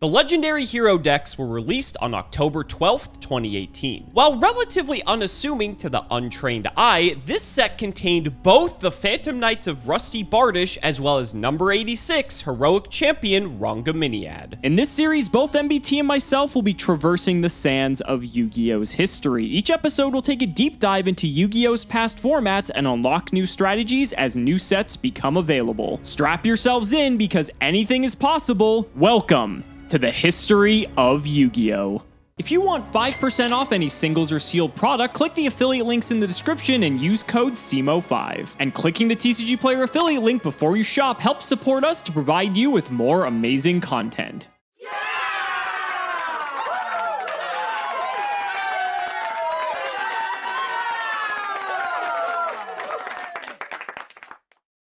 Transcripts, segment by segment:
The legendary hero decks were released on October 12th, 2018. While relatively unassuming to the untrained eye, this set contained both the Phantom Knights of Rusty Bardish as well as number 86 heroic champion Rango-minad. In this series, both MBT and myself will be traversing the sands of Yu-Gi-Oh's history. Each episode will take a deep dive into Yu-Gi-Oh's past formats and unlock new strategies as new sets become available. Strap yourselves in because anything is possible. Welcome to the history of Yu-Gi-Oh! If you want 5% off any singles or sealed product, click the affiliate links in the description and use code CIMO5. And clicking the TCG Player affiliate link before you shop helps support us to provide you with more amazing content.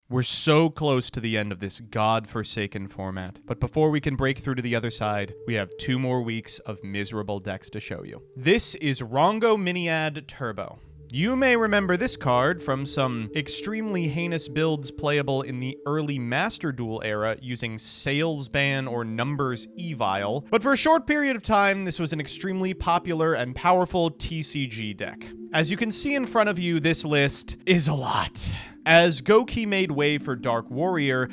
We're so close to the end of this god-forsaken format, but before we can break through to the other side, we have 2 more weeks of miserable decks to show you. This is Rango-minad Turbo. You may remember this card from some extremely heinous builds playable in the early Master Duel era using Salesban or Numbers Evile, but for a short period of time, this was an extremely popular and powerful TCG deck. As you can see in front of you, this list is a lot. As Goki made way for Dark Warrior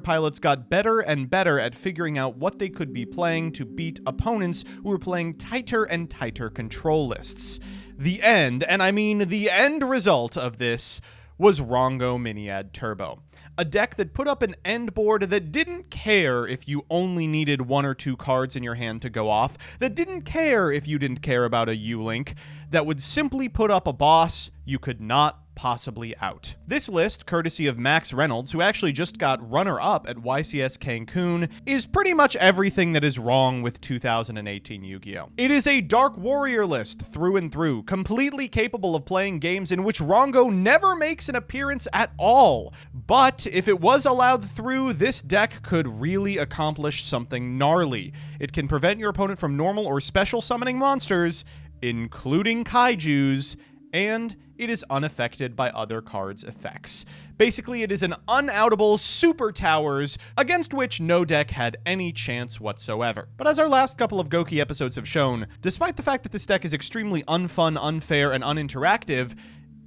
pilots got better and better at figuring out what they could be playing to beat opponents who were playing tighter and tighter control lists. The end, and I mean the end result of this, was Rango-minad Turbo. A deck that put up an end board that didn't care if you only needed 1 or 2 cards in your hand to go off, that didn't care if you didn't care about a U-Link, that would simply put up a boss you could not possibly out. This list, courtesy of Max Reynolds, who actually just got runner-up at YCS Cancun, is pretty much everything that is wrong with 2018 Yu-Gi-Oh! It is a Dark Warrior list through and through, completely capable of playing games in which Rango never makes an appearance at all. But if it was allowed through, this deck could really accomplish something gnarly. It can prevent your opponent from normal or special summoning monsters, including kaijus, and it is unaffected by other cards' effects. Basically, it is an unoutable super towers against which no deck had any chance whatsoever. But as our last couple of Goki episodes have shown, despite the fact that this deck is extremely unfun, unfair, and uninteractive,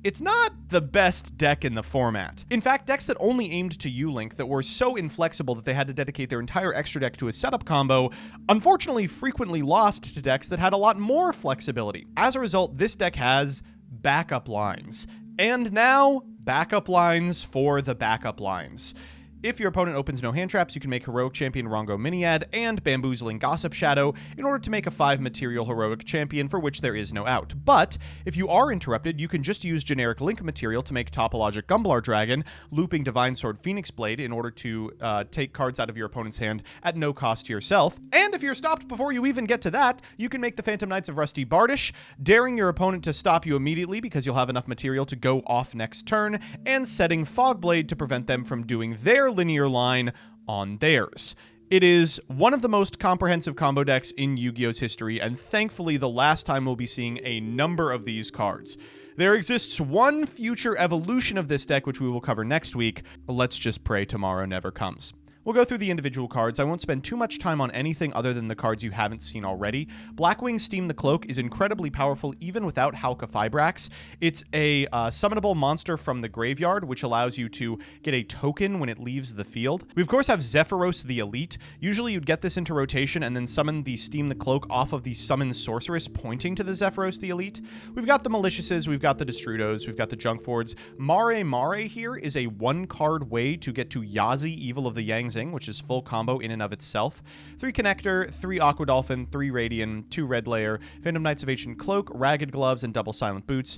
it's not the best deck in the format. In fact, decks that only aimed to U-Link, that were so inflexible that they had to dedicate their entire extra deck to a setup combo, unfortunately frequently lost to decks that had a lot more flexibility. As a result, this deck has backup lines. And now, backup lines for the backup lines. If your opponent opens no hand traps, you can make Heroic Champion Rango-minad and Bamboozling Gossip Shadow in order to make a 5 material Heroic Champion for which there is no out. But if you are interrupted, you can just use generic Link material to make Topologic Gumblar Dragon, looping Divine Sword Phoenix Blade in order to take cards out of your opponent's hand at no cost to yourself. And if you're stopped before you even get to that, you can make the Phantom Knights of Rusty Bardish, daring your opponent to stop you immediately because you'll have enough material to go off next turn, and setting Fogblade to prevent them from doing their linear line on theirs. It is one of the most comprehensive combo decks in Yu-Gi-Oh's history, and thankfully the last time we'll be seeing a number of these cards. There exists one future evolution of this deck which we will cover next week. Let's just pray tomorrow never comes. We'll go through the individual cards. I won't spend too much time on anything other than the cards you haven't seen already. Blackwing Steam the Cloak is incredibly powerful even without Halka Fibrax. It's a summonable monster from the graveyard, which allows you to get a token when it leaves the field. We, of course, have Zephyros the Elite. Usually you'd get this into rotation and then summon the Steam the Cloak off of the Summon Sorceress pointing to the Zephyros the Elite. We've got the Maliciouses, we've got the Destrudos, we've got the Junkfords. Mare Mare here is a 1-card way to get to Yazi, Evil of the Yang Zing, which is full combo in and of itself. 3 Connector, 3 Aqua Dolphin, 3 Radiant, 2 Red Layer, Phantom Knights of Ancient Cloak, Ragged Gloves, and Double Silent Boots.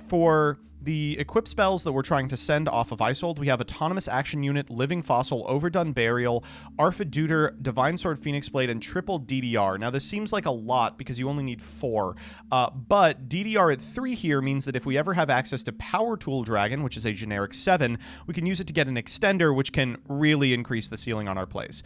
For the equip spells that we're trying to send off of Isold, we have Autonomous Action Unit, Living Fossil, Overdone Burial, Arfiduter, Divine Sword Phoenix Blade, and triple DDR. Now, this seems like a lot because you only need 4, but DDR at 3 here means that if we ever have access to Power Tool Dragon, which is a generic 7, we can use it to get an extender, which can really increase the ceiling on our plays.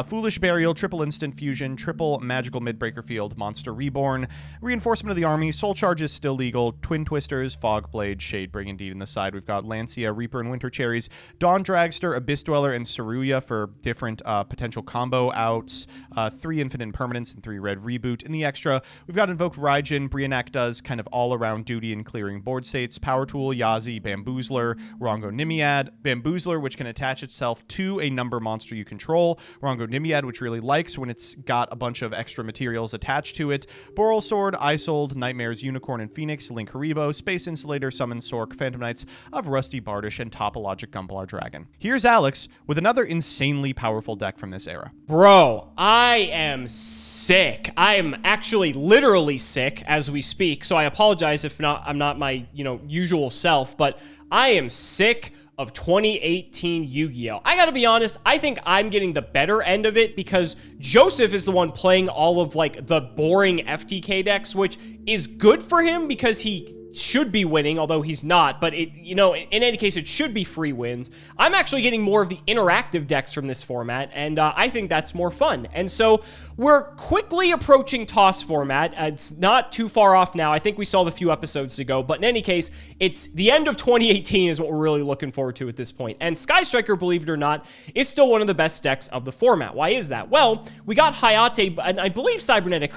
Foolish Burial, triple Instant Fusion, triple Magical Midbreaker Field, Monster Reborn, Reinforcement of the Army, Soul Charge is still legal, Twin Twisters, Fog Blade, Shade Jade Brigandine in the side. We've got Lancia, Reaper, and Winter Cherries, Dawn Dragster, Abyss Dweller, and Saruya for different potential combo outs, 3 Infinite Permanence, and 3 Red Reboot. In the extra, we've got Invoked Raijin. Brionac does kind of all-around duty in clearing board states. Power Tool, Yazi, Bamboozler, Rango-minad. Bamboozler, which can attach itself to a number monster you control. Rango-minad, which really likes when it's got a bunch of extra materials attached to it. Boral Sword, Isold, Nightmares, Unicorn, and Phoenix, Link Haribo, Space Insulator, Summon Sork, Phantom Knights of Rusty Bardish, and Topologic Gumblar Dragon. Here's Alex with another insanely powerful deck from this era. Bro, I am sick. I am actually literally sick as we speak, so I apologize if not I'm not my, usual self, but I am sick of 2018 Yu-Gi-Oh! I gotta be honest, I think I'm getting the better end of it because Joseph is the one playing all of, the boring FTK decks, which is good for him because he should be winning, although he's not, but in any case, it should be free wins. I'm actually getting more of the interactive decks from this format, and I think that's more fun. And so we're quickly approaching TOS format. It's not too far off now. I think we still have a few episodes to go, but in any case, it's the end of 2018 is what we're really looking forward to at this point. And Sky Striker, believe it or not, is still one of the best decks of the format. Why is that? Well, we got Hayate, and I believe Cybernetic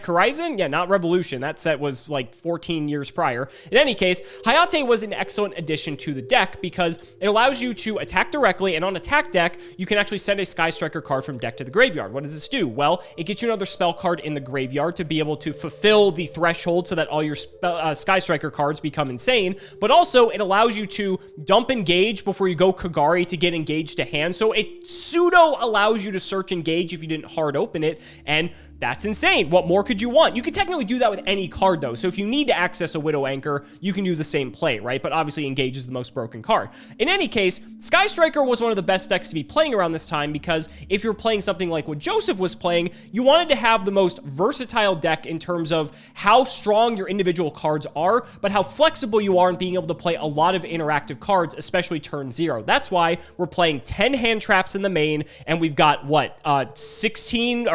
Horizon? Yeah, not Revolution. That set was 14 years prior. In any case, Hayate was an excellent addition to the deck because it allows you to attack directly, and on attack deck, you can actually send a Sky Striker card from deck to the graveyard. What does this do? Well, it gets you another spell card in the graveyard to be able to fulfill the threshold so that all your Sky Striker cards become insane, but also it allows you to dump Engage before you go Kagari to get Engage to hand, so it pseudo allows you to search Engage if you didn't hard open it, and that's insane. What more could you want? You could technically do that with any card, though. So if you need to access a Widow Anchor, you can do the same play, right? But obviously, Engage is the most broken card. In any case, Sky Striker was one of the best decks to be playing around this time because if you're playing something like what Joseph was playing, you wanted to have the most versatile deck in terms of how strong your individual cards are, but how flexible you are in being able to play a lot of interactive cards, especially turn 0. That's why we're playing 10 hand traps in the main, and we've got, 16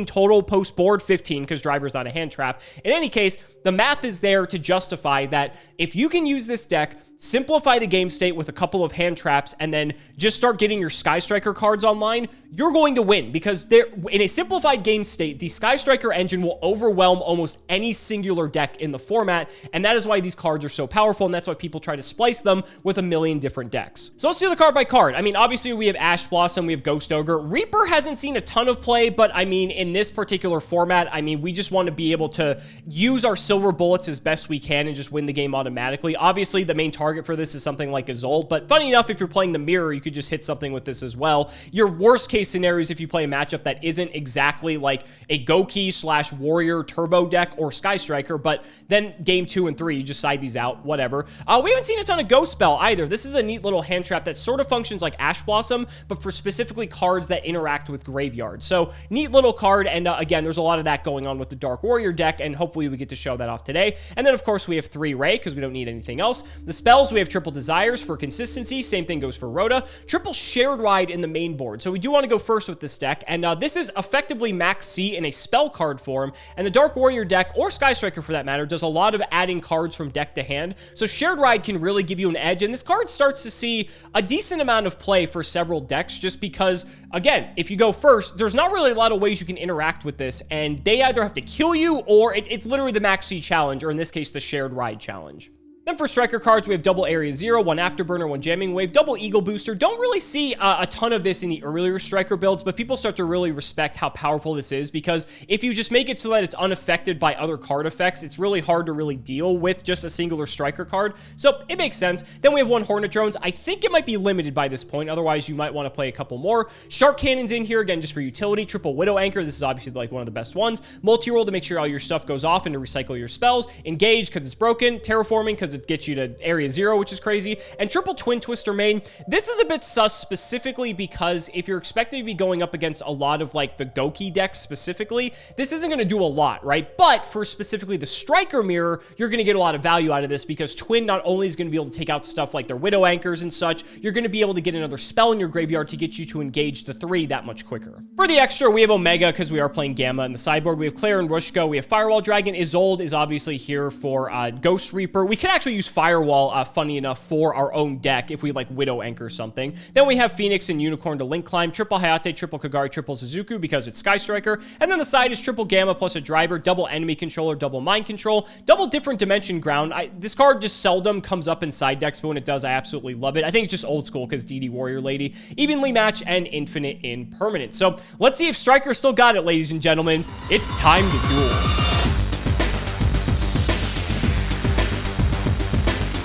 total post board, 15 because Driver's not a hand trap. In any case, the math is there to justify that if you can use this deck, simplify the game state with a couple of hand traps, and then just start getting your Sky Striker cards online, you're going to win because in a simplified game state, the Sky Striker engine will overwhelm almost any singular deck in the format, and that is why these cards are so powerful, and that's why people try to splice them with a million different decks. So let's do the card by card. I mean, obviously we have Ash Blossom, we have Ghost Ogre. Reaper hasn't seen a ton of play, but I mean, in this particular format, I mean, we just want to be able to use our silver bullets as best we can and just win the game automatically. Obviously, the main target for this is something like Isolde, but funny enough, if you're playing the Mirror, you could just hit something with this as well. Your worst case scenario is if you play a matchup that isn't exactly like a Goki / Warrior Turbo deck or Sky Striker, but then game 2 and 3, you just side these out, whatever. We haven't seen a ton of Ghost Spell either. This is a neat little hand trap that sort of functions like Ash Blossom, but for specifically cards that interact with Graveyard. So neat little card, and again, there's a lot of that going on with the Dark Warrior deck, and hopefully we get to show that off today. And then, of course, we have 3 Ray, because we don't need anything else. The spells, we have Triple Desires for consistency. Same thing goes for Rhoda. Triple Shared Ride in the main board. So we do want to go first with this deck, and this is effectively Max C in a spell card form, and the Dark Warrior deck, or Sky Striker for that matter, does a lot of adding cards from deck to hand. So Shared Ride can really give you an edge, and this card starts to see a decent amount of play for several decks, just because, again, if you go first, there's not really a lot of ways you can interact with this, and they either have to kill you, or it's literally the Max C challenge, or in this case, the Shared Ride challenge. Then for striker cards, we have double Area 0, 1 Afterburner, 1 Jamming Wave, double Eagle Booster. Don't really see a ton of this in the earlier striker builds, but people start to really respect how powerful this is, because if you just make it so that it's unaffected by other card effects, it's really hard to really deal with just a singular striker card. So it makes sense. Then we have 1 Hornet Drones. I think it might be limited by this point. Otherwise, you might want to play a couple more. Shark Cannons in here, again, just for utility. Triple Widow Anchor. This is obviously like one of the best ones. Multi-roll to make sure all your stuff goes off and to recycle your spells. Engage because it's broken. Terraforming because it gets you to Area 0, which is crazy. And triple Twin Twister main. This is a bit sus specifically because if you're expected to be going up against a lot of like the Goki decks specifically, this isn't going to do a lot, right? But for specifically the Striker Mirror, you're going to get a lot of value out of this because Twin not only is going to be able to take out stuff like their Widow Anchors and such, you're going to be able to get another spell in your graveyard to get you to engage the 3 that much quicker. For the extra, we have Omega because we are playing Gamma in the sideboard. We have Claire and Rushko. We have Firewall Dragon. Isolde is obviously here for Ghost Reaper. We could actually actually use Firewall, funny enough, for our own deck if we, like, Widow Anchor something. Then we have Phoenix and Unicorn to link climb, triple Hayate, triple Kagari, triple Suzuku because it's Sky Striker. And then the side is triple Gamma plus a driver, double enemy controller, double mind control, double different dimension ground. This card just seldom comes up in side decks, but when it does, I absolutely love it. I think it's just old school because DD Warrior Lady, evenly match, and infinite in permanent. So let's see if Striker still got it, ladies and gentlemen. It's time to duel.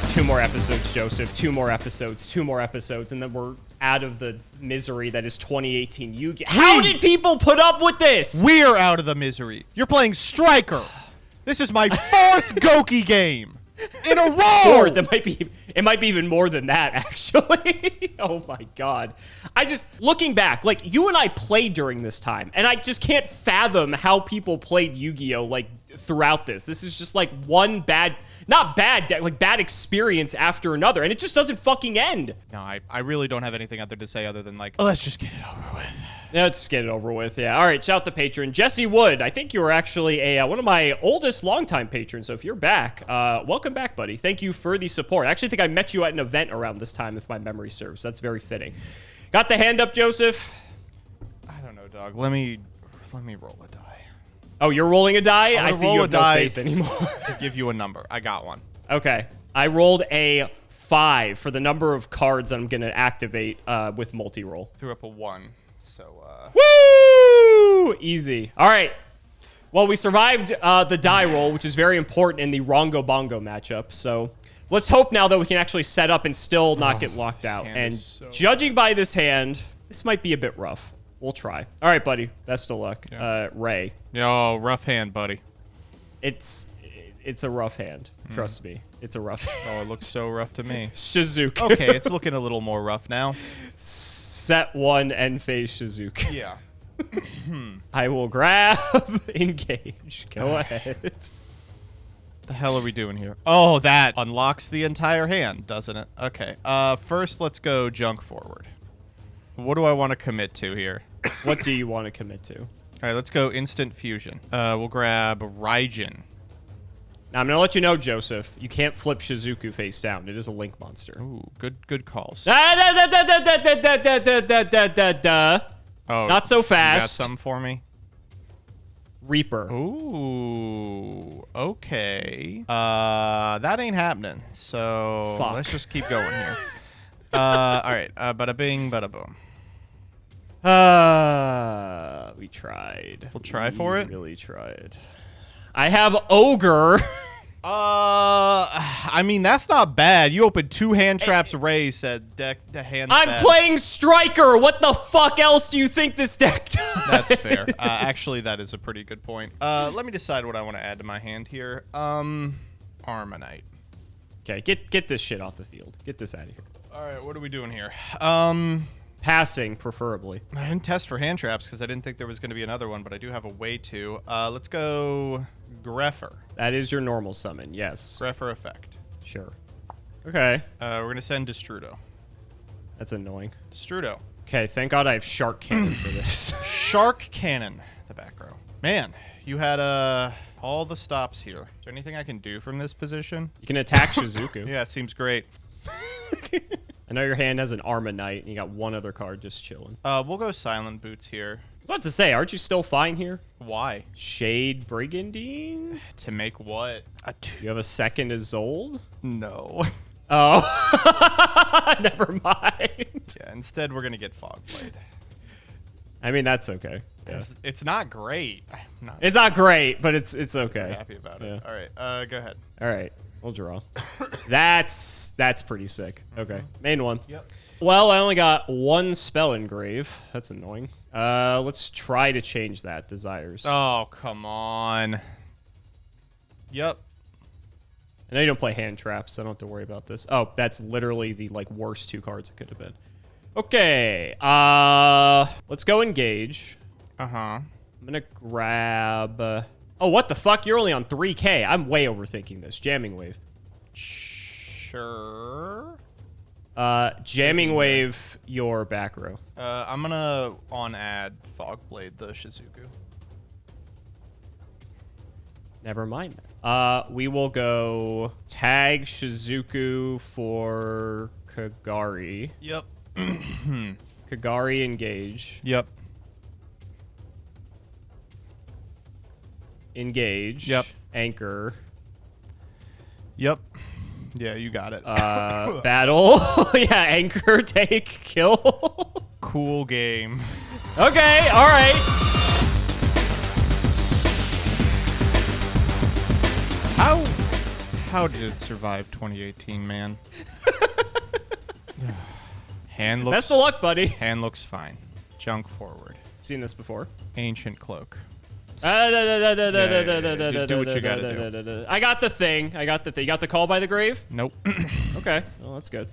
2 more episodes, Joseph. 2 more episodes. 2 more episodes, and then we're out of the misery that is 2018 Yu-Gi-Oh! How did people put up with this? We're out of the misery. You're playing Striker. This is my 4th Goki game in a row. 4th. It might be even more than that, actually. Oh my god. Looking back, like, you and I played during this time, and I just can't fathom how people played Yu-Gi-Oh! Like, throughout this. This is just like one bad experience after another, and it just doesn't fucking end. No, I really don't have anything other to say other than, like, let's just get it over with. Yeah, let's get it over with. Yeah. All right. Shout out the patron, Jesse Wood. I think you were actually one of my oldest longtime patrons. So if you're back, welcome back, buddy. Thank you for the support. I actually think I met you at an event around this time, if my memory serves. That's very fitting. Got the hand up, Joseph? I don't know, dog. Let me roll a die. Oh, you're rolling a die? I see you have no faith anymore. To give you a number. I got one. Okay. I rolled a 5 for the number of cards I'm going to activate with multi-roll. Threw up a 1. So, Woo! Easy. All right. Well, we survived the die roll, which is very important in the Rongo Bongo matchup. So let's hope now that we can actually set up and still not get locked out. And judging by this hand, this might be a bit rough. We'll try. All right, buddy. Best of luck. Yeah. Ray. Yo, rough hand, buddy. It's a rough hand. Trust me. It's a rough hand. Oh, it looks so rough to me. Shizuku. Okay, it's looking a little more rough now. Set 1 end phase Shizuku. Yeah. I will grab engage. Go ahead. The hell are we doing here? Oh, that unlocks the entire hand, doesn't it? Okay. First, let's go junk forward. What do I want to commit to here? What do you want to commit to? All right, let's go instant fusion. We'll grab Raijin. Now, I'm going to let you know, Joseph, you can't flip Shizuku face down. It is a link monster. Ooh, good calls. Oh, not so fast. You got some for me? Reaper. Ooh, okay. That ain't happening. So Fuck. Let's just keep going here. All right. Bada bing, bada boom. We tried. We'll try for it? Really tried. I have Ogre. I mean, that's not bad. You opened 2 hand traps. Ray said deck the hand. I'm playing Striker. What the fuck else do you think this deck does? That's fair. Actually, that is a pretty good point. Let me decide what I want to add to my hand here. Armonite. Okay, get this shit off the field. Get this out of here. All right, what are we doing here? Passing, preferably. I didn't test for hand traps because I didn't think there was going to be another one, but I do have a way to. Let's go Greffer. That is your normal summon, yes. Greffer effect. Sure. Okay. We're going to send Destrudo. That's annoying. Destrudo. Okay, thank God I have Shark Cannon for this. Shark Cannon, the back row. Man, you had all the stops here. Is there anything I can do from this position? You can attack Shizuku. Yeah, it seems great. I know your hand has an Armonite, and you got one other card just chilling. We'll go Silent Boots here. I was about to say, aren't you still fine here? Why? Shade Brigandine? To make what? You have a second Isolde? No. Oh. Never mind. Yeah, instead we're going to get Fog Blade. I mean, that's okay. Yeah. It's not great. It's not great, but it's okay. I'm happy about it. All right, go ahead. All right, we'll draw. That's pretty sick. Okay, main one. Yep. Well, I only got 1 spell engrave. That's annoying. Let's try to change that. Desires. Oh, come on. Yep. I know you don't play hand traps, so I don't have to worry about this. Oh, that's literally the worst 2 cards it could have been. Okay. Let's go engage. Uh-huh. I'm gonna grab... oh, what the fuck? You're only on 3K. I'm way overthinking this. Jamming Wave. Sure. Jamming Wave your back row. I'm gonna on-add Fog Blade the Shizuku. Never mind that. We will go tag Shizuku for Kagari. Yep. Kagari engage. Yep. Engage. Yep. Anchor. Yep. Yeah, you got it. Battle. Yeah, anchor, take, kill. Cool game. Okay, all right. How did it survive 2018, man? Hand looks. Best of luck, buddy. Hand looks fine. Junk forward. Seen this before. Ancient cloak. Do what you gotta do. I got the thing. You got the call by the grave? Nope. Okay. Well, that's good.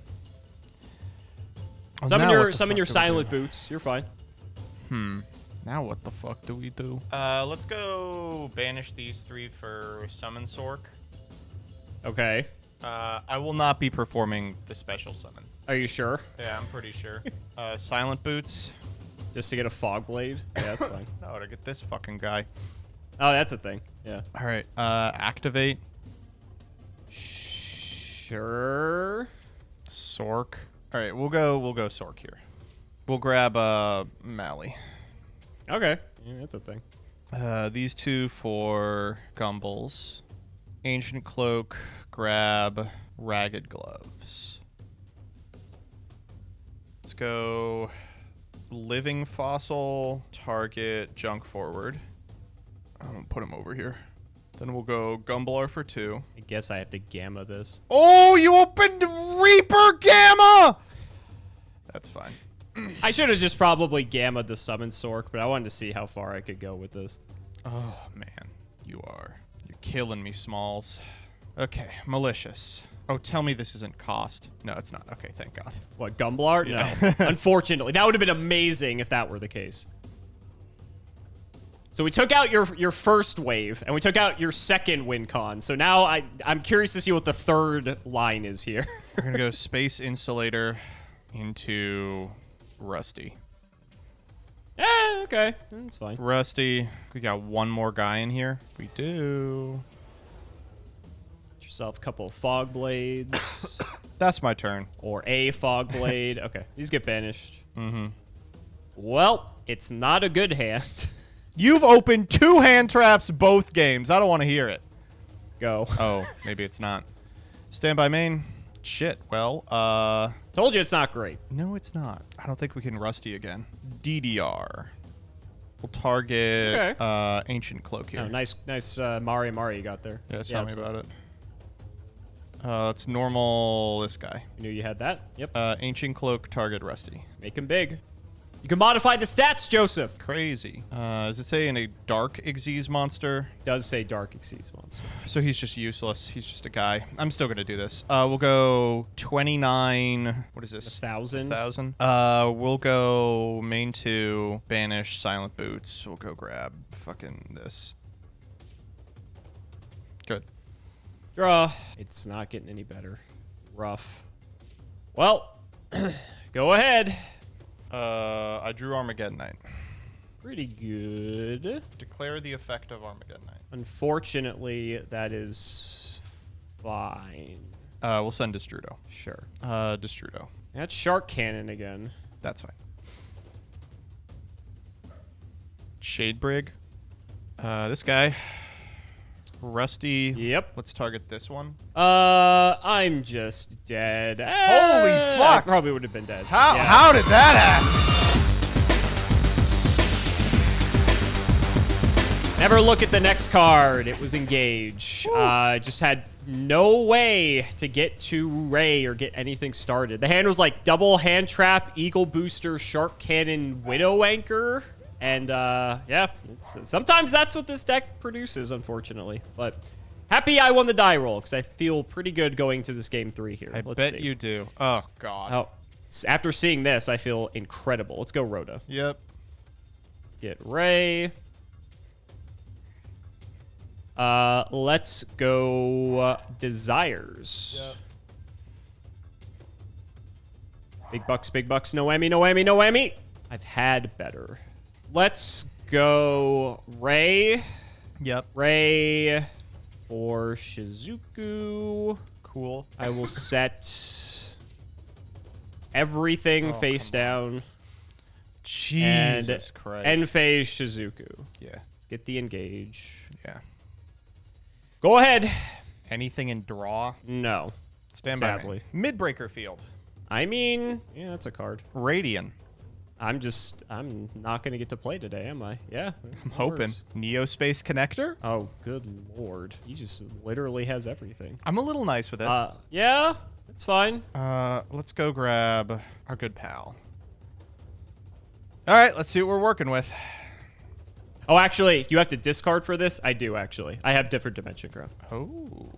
Well, Summon your silent boots. You're fine. Now what the fuck do we do? Let's go banish these 3 for summon Sork. Okay. I will not be performing the special summon. Are you sure? Yeah, I'm pretty sure. Silent boots. Just to get a fog blade? Yeah, that's fine. No, to get this fucking guy. Oh, that's a thing. Yeah. All right. Activate. Sure. Sork. All right, we'll go Sork here. We'll grab Mally. Okay. Yeah, that's a thing. These 2 for Gumbles. Ancient cloak. Grab ragged gloves. Let's go living fossil. Target junk forward. I'm gonna put him over here. Then we'll go Gumblar for 2. I guess I have to gamma this. Oh, you opened Reaper Gamma! That's fine. I should have just probably gammaed the summon Sork, but I wanted to see how far I could go with this. Oh, man. You're killing me, Smalls. Okay, malicious. Oh, tell me this isn't cost. No, it's not. Okay, thank God. What, Gumblar? Yeah. No. Unfortunately. That would have been amazing if that were the case. So we took out your first wave, and we took out your second win con. So now I'm curious to see what the third line is here. We're going to go Space Insulator into Rusty. Yeah, okay. That's fine. Rusty. We got one more guy in here. We do. Get yourself a couple of fog blades. That's my turn. Or a fog blade. Okay, these get banished. Mm-hmm. Well, it's not a good hand. You've opened 2 hand traps both games. I don't want to hear it. Go. Oh, maybe it's not. Stand by main. Shit. Well, Told you it's not great. no, it's not. I don't think we can Rusty again. DDR. We'll target Ancient Cloak here. Oh, nice Mari you got there. Yeah, tell me about it. It's normal this guy. You knew you had that? Yep. Ancient Cloak, target Rusty. Make him big. You can modify the stats, Joseph. Crazy. Does it say in a Dark Xyz monster? Does say Dark Xyz monster. So he's just useless. He's just a guy. I'm still going to do this. We'll go 29. What is this? 1,000. 1,000. We'll go main 2, banish Silent Boots. We'll go grab fucking this. Good. Draw. It's not getting any better. Rough. Well, go ahead. I drew Armageddon Knight. Pretty good. Declare the effect of Armageddon Knight. Unfortunately, that is fine. We'll send Destrudo. Sure. Destrudo. That's Shark Cannon again. That's fine. Shadebrig. This guy. Rusty. Yep. Let's target this one. I'm just dead. Holy fuck! I probably would have been dead. How did that happen? Never look at the next card. It was Engage. Just had no way to get to Ray or get anything started. The hand was like double hand trap, Eagle Booster, Shark Cannon, Widow Anchor. And, yeah, sometimes that's what this deck produces, unfortunately. But happy I won the die roll, because I feel pretty good going to this game 3 here. Let's see. bet you do. Oh, God. Oh, after seeing this, I feel incredible. Let's go Rhoda. Yep. Let's get Ray. Let's go Desires. Yep. Big bucks, no whammy, no whammy, no whammy. I've had better. Let's go Ray. Yep. Ray. For Shizuku, Cool. I will set everything face down. Jesus Christ. And phase Shizuku. Yeah. Let's get the engage. Yeah. Go ahead. Anything in draw? No. Stand by Sadly. me. Midbreaker Field. I mean, yeah, that's a card. Radian. I'm not going to get to play today, am I? Yeah. I'm hoping. Neospace Connector? Oh, good lord. He just literally has everything. I'm a little nice with it. Yeah, it's fine. Let's go grab our good pal. All right, let's see what we're working with. Oh, actually, you have to discard for this? I do, actually. I have different dimension growth. Oh.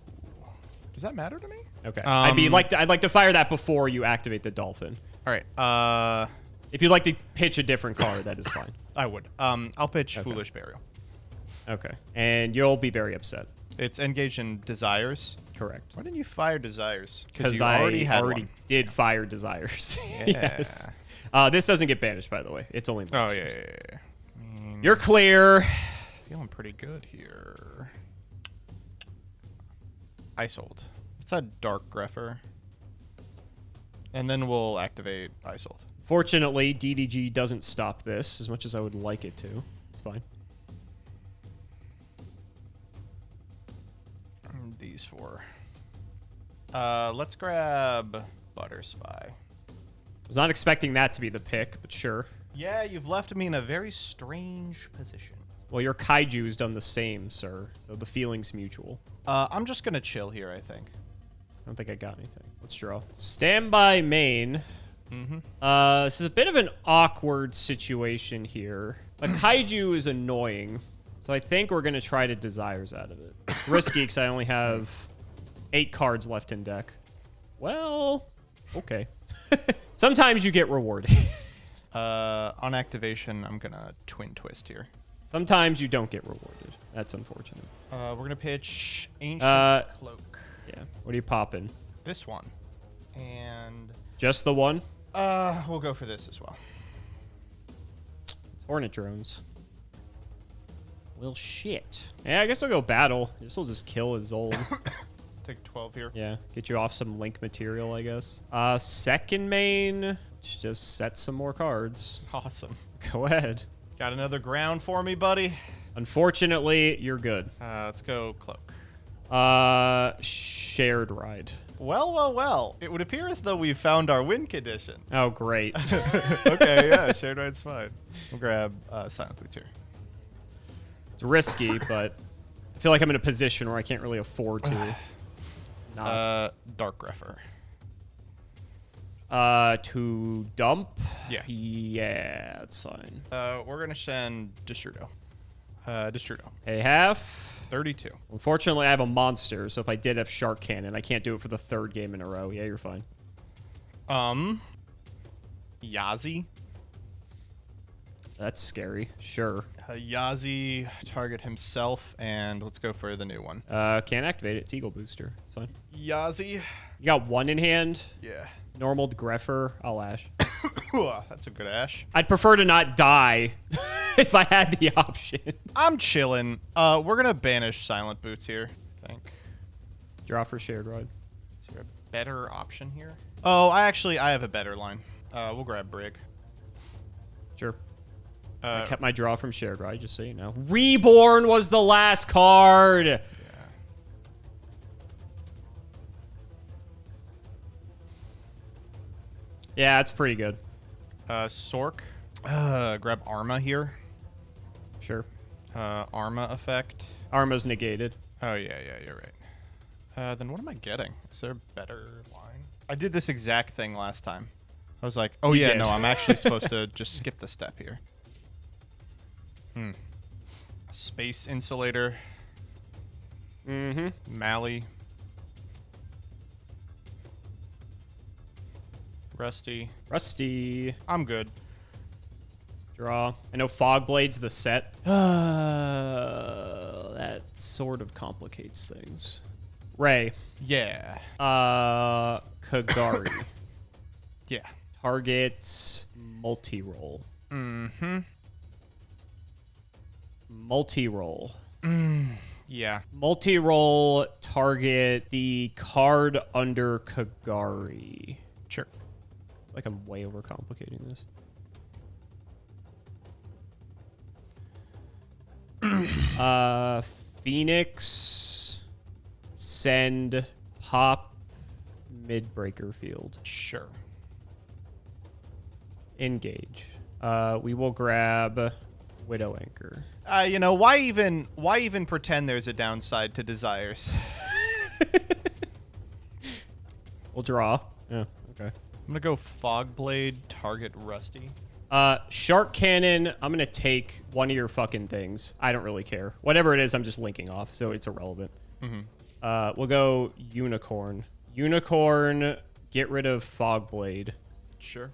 Does that matter to me? Okay. I'd like to fire that before you activate the dolphin. All right. If you'd like to pitch a different card, that is fine. I would. I'll pitch Foolish Burial. Okay. And you'll be very upset. It's engaged in Desires. Correct. Why didn't you fire Desires? Because you I already did fire Desires. Yeah. Yes. This doesn't get banished, by the way. It's only Oh, monsters. yeah. I mean, You're clear. feeling pretty good here. Isold. Let's add Dark Grepher. And then we'll activate Isold. Fortunately, DDG doesn't stop this as much as I would like it to. It's fine. These four. Let's grab Butter Spy. Was not expecting that to be the pick, but sure. Yeah, you've left me in a very strange position. Well, your Kaiju's done the same, sir. So the feeling's mutual. I'm just gonna chill here, I think. I don't think I got anything. Let's draw. Standby main. This is a bit of an awkward situation here. A Kaiju is annoying, so I think we're going to try to Desires out of it. Risky, because I only have 8 cards left in deck. Well, okay. Sometimes you get rewarded. On activation, I'm gonna Twin Twist here. Sometimes you don't get rewarded. That's unfortunate. We're gonna pitch Ancient Cloak. Yeah. What are you popping? This one. And Just the one? we'll go for this as well. It's Hornet drones. Well, shit. Yeah, I guess I'll go battle. This will just kill his old. Take 12 here. Yeah, get you off some link material, I guess. Second main, just set some more cards. Awesome. Go ahead. Got another ground for me, buddy? Unfortunately, you're good. Let's go Cloak. Shared ride. Well. It would appear as though we've found our win condition. Oh, great. Okay, yeah, shared ride's fine. We'll grab Silent Boots here. It's risky, but I feel like I'm in a position where I can't really afford to. Not. Dark Grepher. To dump? Yeah. Yeah, that's fine. We're gonna send Destrudo. Destrudo. Hey, half. 32. Unfortunately, I have a monster, so if I did have Shark Cannon, I can't do it for the 3rd game in a row. Yeah, you're fine. Yazi. That's scary. Sure. Yazi, target himself, and let's go for the new one. Can't activate it. It's Eagle Booster. It's fine. Yazi. You got 1 in hand. Yeah. Normal Grepher. I'll Ash. That's a good Ash. I'd prefer to not die if I had the option. I'm chilling. We're gonna banish Silent Boots here, I think. Draw for Shared Ride. Is there a better option here? Oh, I have a better line. We'll grab Brig. Sure. I kept my draw from Shared Ride, just so you know. Reborn was the last card. Yeah. Yeah, it's pretty good. Sork. Grab Arma here. Sure. Arma effect. Arma's negated. Oh, yeah, you're right. Then what am I getting? Is there a better line? I did this exact thing last time. I was like, oh, You yeah, did. no, I'm actually supposed to just skip the step here. Space Insulator. Mm-hmm. Mally. Rusty. Rusty. I'm good. Draw. I know Fog Blade's the set. That sort of complicates things. Ray. Yeah. Kagari. Yeah. Target multi-roll. Mm-hmm. Multi-roll. Yeah. Multi-roll, target the card under Kagari. Sure. Like I'm way overcomplicating this. Phoenix, send, pop, mid-breaker field. Sure. Engage. We will grab Widow Anchor. You know, why even pretend there's a downside to desires? We'll draw. Yeah, okay. I'm gonna go Fog Blade, target Rusty. Shark Cannon, I'm gonna take one of your fucking things. I don't really care. Whatever it is, I'm just linking off, so it's irrelevant. We'll go Unicorn. Unicorn, get rid of Fog Blade. Sure.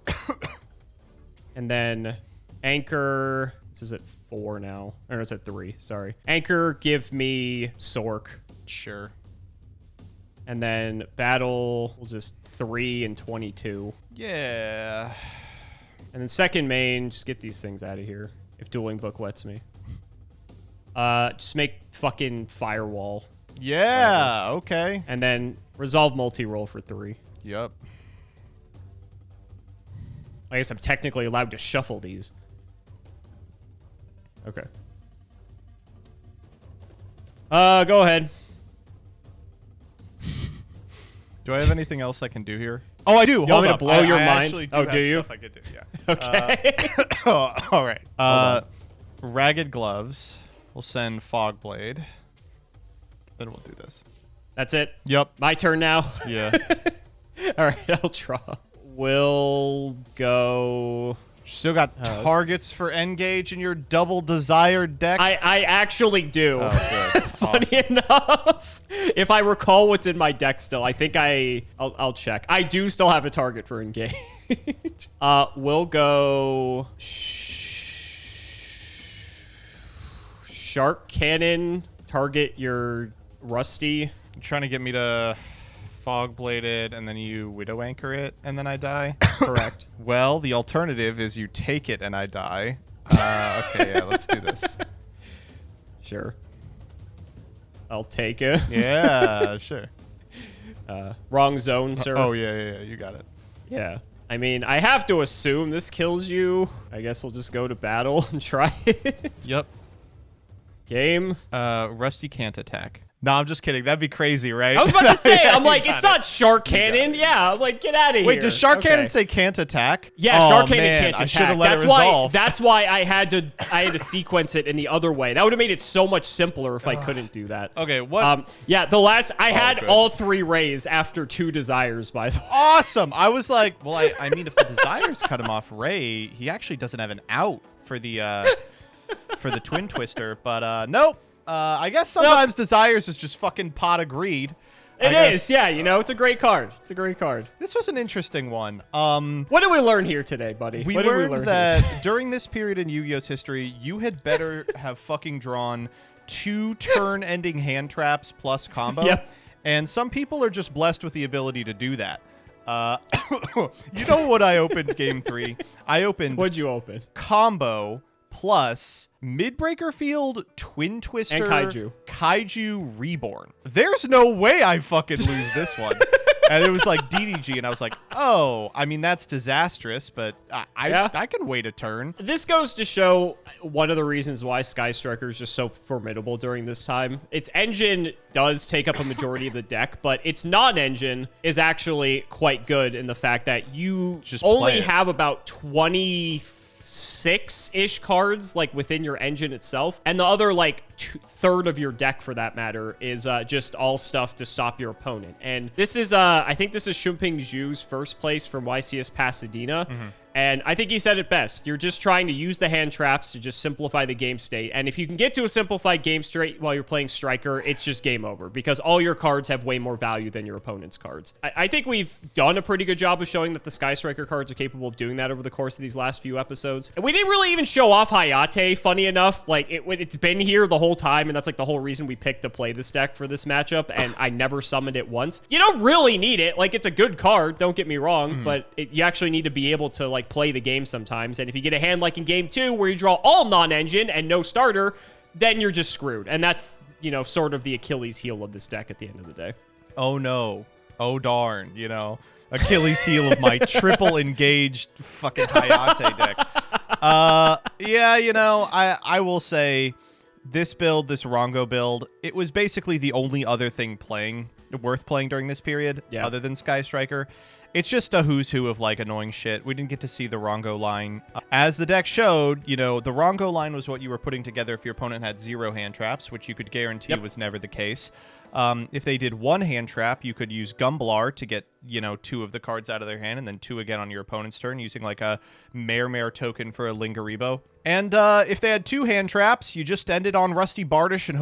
And then Anchor, this is at 4 now. Or it's at 3, sorry. Anchor, give me Sork. Sure. And then Battle, we'll just 3 and 22. Yeah. And then second main, just get these things out of here. If Dueling Book lets me. Just make fucking Firewall. Yeah, okay. And then resolve multi-roll for 3. Yep. I guess I'm technically allowed to shuffle these. Okay. Go ahead. Do I have anything else I can do here? Oh, I do. You Hold want me to up. blow your I mind? actually Oh, have do you? stuff I could do. Yeah. Okay. All right. on. Ragged Gloves. We'll send Fog Blade. Then we'll do this. That's it. Yep. My turn now. Yeah. All right, I'll draw. We'll go... Still got targets for Engage in your double desired deck. I actually do. Oh, good. Funny enough, if I recall what's in my deck still, I think I'll check. I do still have a target for Engage. We'll go Shark Cannon, target your Rusty. You're trying to get me to Fog Bladed, and then you Widow Anchor it, and then I die? Correct. Well, the alternative is you take it and I die. Okay, yeah, let's do this. Sure. I'll take it. Yeah, sure. Wrong zone, sir. Oh, yeah, you got it. Yeah. I mean, I have to assume this kills you. I guess we'll just go to battle and try it. Yep. Game. Rusty can't attack. No, I'm just kidding. That'd be crazy, right? I was about to say, Yeah, I'm like, you it's got not Shark Cannon. Yeah, I'm like, get out of here. Wait, does Shark Okay. Cannon say can't attack? Yeah, Oh, Shark Cannon man, can't I should have attack. let That's it why. resolve. That's why I had to sequence it in the other way. That would have made it so much simpler if I couldn't do that. Okay, what? Yeah, the last I had good. all 3 rays after 2 desires. By the way. Awesome. I was like, well, I mean, if the desires cut him off Ray, he actually doesn't have an out for the Twin Twister. But nope. I guess sometimes desires is just fucking pot of greed. It is, yeah. You know, it's a great card. It's a great card. This was an interesting one. What did we learn here today, buddy? We What did learned that during this period in Yu-Gi-Oh's history, you had better have fucking drawn 2 turn-ending hand traps plus combo. Yep. And some people are just blessed with the ability to do that. You know what I opened game 3? I opened What'd you open? combo plus Midbreaker Field, Twin Twister, And Kaiju Reborn. There's no way I fucking lose this one. And it was like DDG, and I was like, oh, I mean, that's disastrous, but I can wait a turn. This goes to show one of the reasons why Sky Striker is just so formidable during this time. Its engine does take up a majority of the deck, but its non-engine is actually quite good in the fact that you Just only play it. have about 26-ish cards like within your engine itself, and the other like third of your deck for that matter is just all stuff to stop your opponent. And this is I think this is Shumping Zhu's first place from YCS Pasadena. And I think he said it best. You're just trying to use the hand traps to just simplify the game state. And if you can get to a simplified game state while you're playing Striker, it's just game over because all your cards have way more value than your opponent's cards. I think we've done a pretty good job of showing that the Sky Striker cards are capable of doing that over the course of these last few episodes. And we didn't really even show off Hayate, funny enough. Like, it's been here the whole time, and that's like the whole reason we picked to play this deck for this matchup, and I never summoned it once. You don't really need it. Like, it's a good card, don't get me wrong, but you actually need to be able to, like, play the game sometimes. And if you get a hand like in game 2 where you draw all non-engine and no starter, then you're just screwed. And that's you know, sort of the Achilles heel of this deck at the end of the day. Oh no. Oh darn, you know. Achilles heel of my triple engaged fucking Hayate deck. Yeah, you know, I will say this build, this Rango build, it was basically the only other thing worth playing during this period, other than Sky Striker. It's just a who's who of, like, annoying shit. We didn't get to see the Rango line. As the deck showed, you know, the Rango line was what you were putting together if your opponent had 0 hand traps, which you could guarantee was never the case. If they did 1 hand trap, you could use Gumblar to get, you know, 2 of the cards out of their hand, and then 2 again on your opponent's turn, using, like, a Mare token for a Lingaribo. And if they had 2 hand traps, you just ended on Rusty Bardish and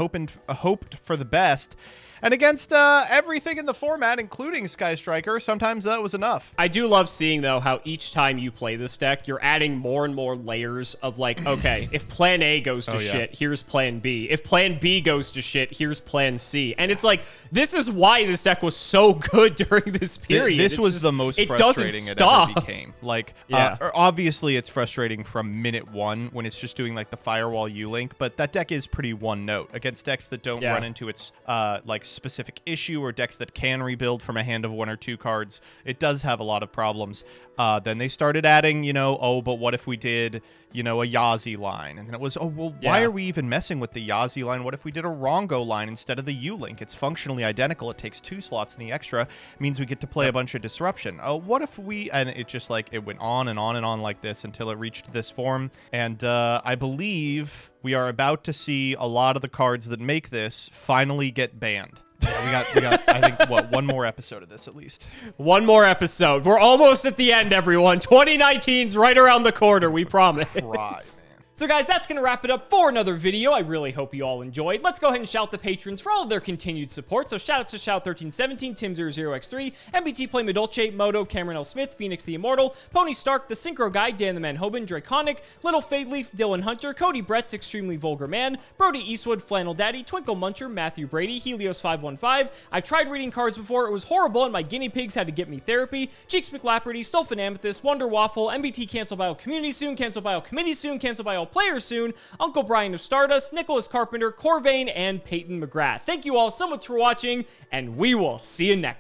hoped for the best. And against everything in the format, including Sky Striker, sometimes that was enough. I do love seeing, though, how each time you play this deck, you're adding more and more layers of, like, okay, if plan A goes to shit, here's plan B. If plan B goes to shit, here's plan C. And it's like, this is why this deck was so good during this period. This was the most frustrating it ever became. Like, obviously, it's frustrating from minute 1 when it's just doing, like, the Firewall U-Link, but that deck is pretty one-note. Against decks that don't run into its, like, specific issue, or decks that can rebuild from a hand of 1 or 2 cards, it does have a lot of problems. Then they started adding, you know, oh, but what if we did, you know, a Yazi line? And then it was, oh, well, why are we even messing with the Yazi line? What if we did a Rango line instead of the U-Link? It's functionally identical. It takes 2 slots, and the extra means we get to play a bunch of disruption. Oh, what if we... And it just, like, it went on and on and on like this until it reached this form. And I believe we are about to see a lot of the cards that make this finally get banned. Yeah, we got, I think, what, 1 more episode of this at least. 1 more episode. We're almost at the end, everyone. 2019's right around the corner, we promise. Right, man. So guys, that's going to wrap it up for another video. I really hope you all enjoyed. Let's go ahead and shout the patrons for all of their continued support. So shout out to Shout1317, Tim00x3, MBT Play Medolce, Moto, Cameron L. Smith, Phoenix the Immortal, Pony Stark, The Synchro Guy, Dan the Man Hoban, Draconic, Little Fade Leaf, Dylan Hunter, Cody Brett's Extremely Vulgar Man, Brody Eastwood, Flannel Daddy, Twinkle Muncher, Matthew Brady, Helios515. I tried reading cards before, it was horrible, and my guinea pigs had to get me therapy. Cheeks McLaperty, Stolfin Amethyst, Wonder Waffle, MBT Cancel by all Community soon, Cancel by all Committee soon, Cancel by all Players soon, Uncle Brian of Stardust, Nicholas Carpenter, Corvain, and Peyton McGrath. Thank you all so much for watching, and we will see you next time.